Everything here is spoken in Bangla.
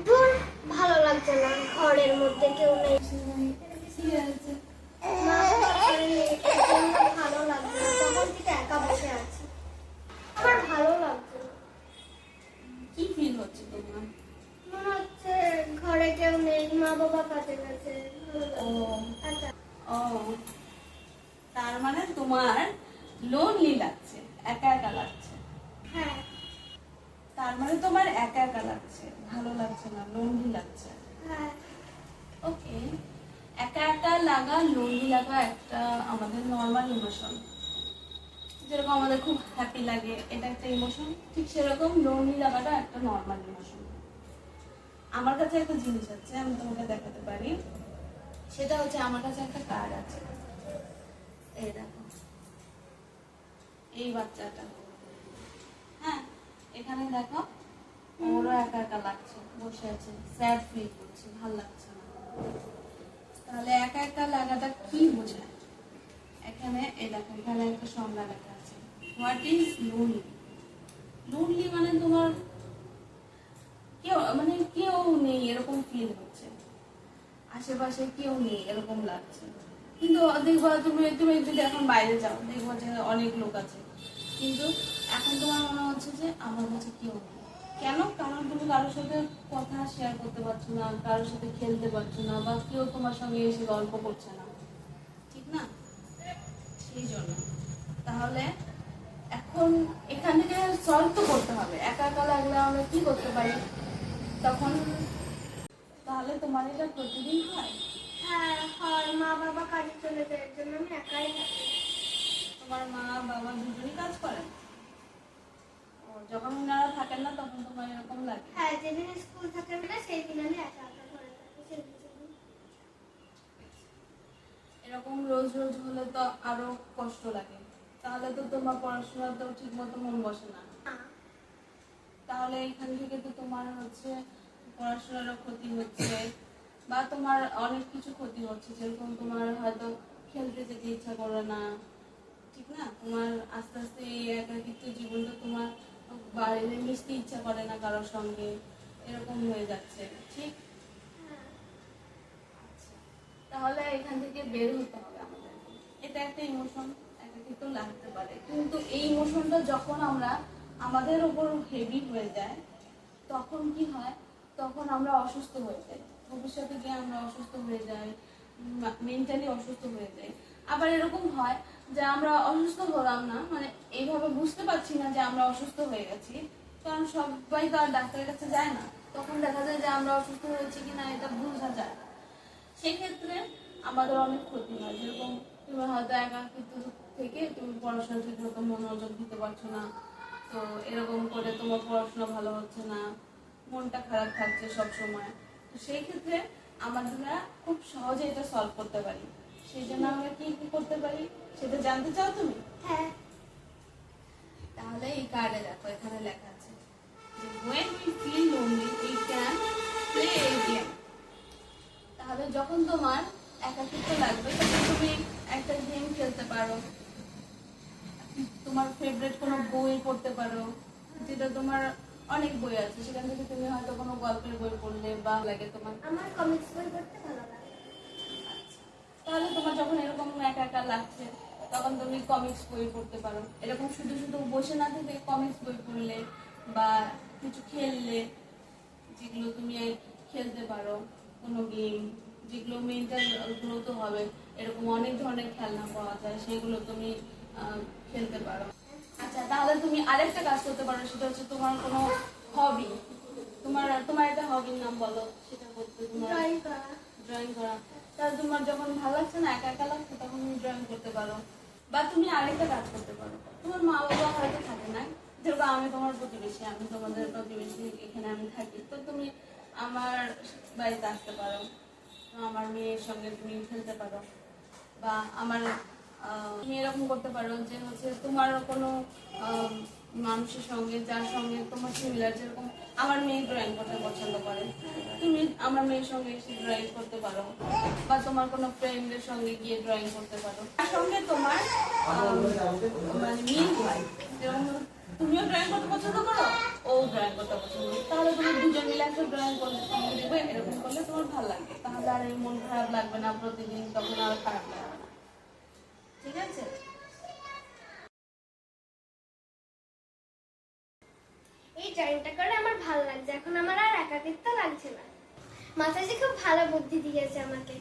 ধুর, ভালো লাগছে না, ঘরের মধ্যে কেউ নেই। মা বাবা ঘরে নেই, এর জন্য ভালো লাগছে না, তখন থেকে একা বসে আছি। আমার ভালো লাগছে না, কি ফিল হচ্ছে তোমার? মনে হচ্ছে ঘরে কেউ নেই, মা বাবা কাজে গেছে। ও আচ্ছা, ও, তার মানে তোমার লোনলি লাগছে, একা একা লাগছে। হ্যাঁ তার মানে তোমার একা একা লাগছে, ভালো লাগছে না, লোনলি লাগছে। হ্যাঁ। ওকে, একা একা লাগা, লোনলি লাগা একটা আমাদের নর্মাল ইমোশন। যেরকম আমাদের খুব হ্যাপি লাগে, এটা একটা ইমোশন, ঠিক সেরকম লোনলি লাগাটা একটা নর্মাল ইমোশন। আমার কাছে একটা জিনিস আছে, আমি তোমাকে দেখাতে পারি। সেটা হচ্ছে আমার কাছে একটা কার্ড আছে, এই দেখো, এই বাচ্চাটা। হ্যাঁ, এখানে দেখো, ওরও একা একা লাগছে, বসে আছে, স্যাড ফিল করছে, ভালো লাগছে না। তাহলে একা একা লাগাটা কি বোঝায়? এখানে এই দেখো, এখানে একটা সংজ্ঞা লেখা আছে, হোয়াট ইজ লোনলি। লোনলি মানে তোমার কেউ নেই এরকম ফিল হচ্ছে, আশেপাশে কেউ নেই এরকম লাগছে। কিন্তু দেখবা তুমি তুমি যদি এখন বাইরে যাও, দেখবো যে অনেক লোক আছে, কিন্তু এখন তোমার মনে হচ্ছে যে আমার কাছে কেউ নেই। কেন? কারণ তুমি কারোর সাথে কথা শেয়ার করতে পারছো না, কারোর সাথে খেলতে পারছো না, বা কেউ তোমার সঙ্গে এসে গল্প করছে না, ঠিক না? সেই জন্য তাহলে এখন এখান থেকে সলভ তো করতে হবে। একা একা লাগলে আমরা কি করতে পারি তখন? তাহলে তোমার এটা প্রতিদিন হয়? হ্যাঁ হয়, মা বাবা কাজে চলে যায়, এর জন্য আমি একাই থাকি। তোমার মা বাবা দুজনই কাজ করেন? ও, যখন ওনারা থাকেন না তখন তোমার এরকম লাগে? হ্যাঁ, যেদিন স্কুল থাকে না সেই দিন আমি একা একা ঘরে থাকি, সেদিন সেদিন। এরকম রোজ রোজ হলে তো আরো কষ্ট লাগে। তাহলে তো তোমার পড়াশোনাতেও ঠিক মতো মন বসে না। না, তাহলে এখান থেকে তো তোমার হচ্ছে পড়াশোনারও ক্ষতি হচ্ছে, বা তোমার অনেক কিছু ক্ষতি হচ্ছে। যেরকম তোমার হয়তো খেলতে যেতে ইচ্ছা করে না, ঠিক না? তোমার আস্তে আস্তে এই একাকিত্ব জীবনটা তোমার বাইরে মিশতে ইচ্ছা করে না কারোর সঙ্গে, এরকম হয়ে যাচ্ছে, ঠিক? আচ্ছা, তাহলে এখান থেকে বের হতে হবে আমাদের। এটা একটা ইমোশন, একাকিত্ব লাগতে পারে, কিন্তু এই ইমোশনটা যখন আমরা আমাদের উপর হেভি হয়ে যায়, তখন কি হয়? তখন আমরা অসুস্থ হয়ে যাই, ভবিষ্যতে গিয়ে আমরা অসুস্থ হয়ে যাই, মেন্টালি অসুস্থ হয়ে যাই। আবার এরকম হয় যে আমরা অসুস্থ হলাম না, মানে এইভাবে বুঝতে পারছি না যে আমরা অসুস্থ হয়ে গেছি, কারণ সবাই তো আর ডাক্তারের কাছে যায় না। তখন দেখা যায় যে আমরা অসুস্থ হয়েছি কিনা এটা বোঝা যায় না। সেক্ষেত্রে আমাদের অনেক ক্ষতি হয়। যেরকম তুমি হয়তো একাকিত্ব থেকে তুমি পড়াশোনা ঠিক মতো মনোযোগ দিতে পারছো না, তো এরকম করে তোমার পড়াশোনা ভালো হচ্ছে না, মনটা খারাপ থাকছে সব সময়। তো সেই ক্ষেত্রে আমরা খুব সহজে এটা সলভ করতে পারি। সেই জন্য আমরা কি কি করতে পারি সেটা জানতে চাও তুমি? হ্যাঁ। তাহলে এই কার্ডে দেখো, এখানে লেখা আছে যে when we feel lonely we can play a game। তাহলে যখন তোমার একাকিত্ব লাগবে তখন তুমি একটা গেম খেলতে পারো, তোমার ফেভারিট কোনো বই পড়তে পারো, যেটা তোমার অনেক বই আছে, সেখান থেকে তুমি হয়তো কোনো গল্পের বই পড়লে বা লাগে তোমার। আমার কমিক্স বই পড়তে ভালো লাগে। আচ্ছা, তাহলে তোমার যখন এরকম একা একা লাগছে তখন তুমি কমিক্স বই পড়তে পারো। এরকম শুধু শুধু বসে না থেকে কমিক্স বই পড়লে বা কিছু খেললে, যেগুলো তুমি খেলতে পারো, কোনো গেম যেগুলো মেন্টাল গ্রোথ হবে, এরকম অনেক ধরনের খেলনা পাওয়া যায়, সেগুলো তুমি খেলতে পারো। আচ্ছা, তাহলে তুমি আরেকটা কাজ করতে পারো, সেটা হচ্ছে তোমার কোনো হবি। তোমার তোমার একটা হবির নাম বলো, সেটা করতে তোমার। ড্রয়িং করা। ড্রয়িং করা। তাহলে তোমার যখন ভালো লাগছে না, একা একা লাগছে, তখন তুমি ড্রয়িং করতে পারো। বা তুমি আরেকটা কাজ করতে পারো, তোমার মা বাবা হয়তো থাকে না, যেরকম আমি তোমার প্রতিবেশী, আমি তোমাদের প্রতিবেশী, এখানে আমি থাকি, তো তুমি আমার বাড়িতে আসতে পারো, তো আমার মেয়ের সঙ্গে তুমি খেলতে পারো। বা আমার তুমি এরকম করতে পারো যে হচ্ছে তোমার কোনো মানুষের সঙ্গে, যার সঙ্গে তোমার সিমিলার, যেরকম আমার মেয়ে ড্রয়িং করতে পছন্দ করে, তুমি আমার মেয়ের সঙ্গে এসে ড্রয়িং করতে পারো। বা তোমার কোনো ফ্রেন্ডের সঙ্গে গিয়ে ড্রয়িং করতে পারো, তার সঙ্গে তোমার মানে মিল হয়। যেরকম তুমিও ড্রয়িং করতে পছন্দ করো, ও ড্রয়িং করতে পছন্দ করো, তাহলে তুমি দুজন মিলে একটা ড্রয়িং করলে সঙ্গে দেখবে এরকম করলে তোমার ভালো লাগবে, তাহলে আর এই মন খারাপ লাগবে না প্রতিদিন, তখন আর খারাপ লাগবে না। ঠিক আছে? এই ড্রয়িংটা করে আমার ভালো লাগছে, এখন আমার আর একাকিত্ব লাগছে না। মাতাজি খুব ভালো বুদ্ধি দিয়েছে আমাকে।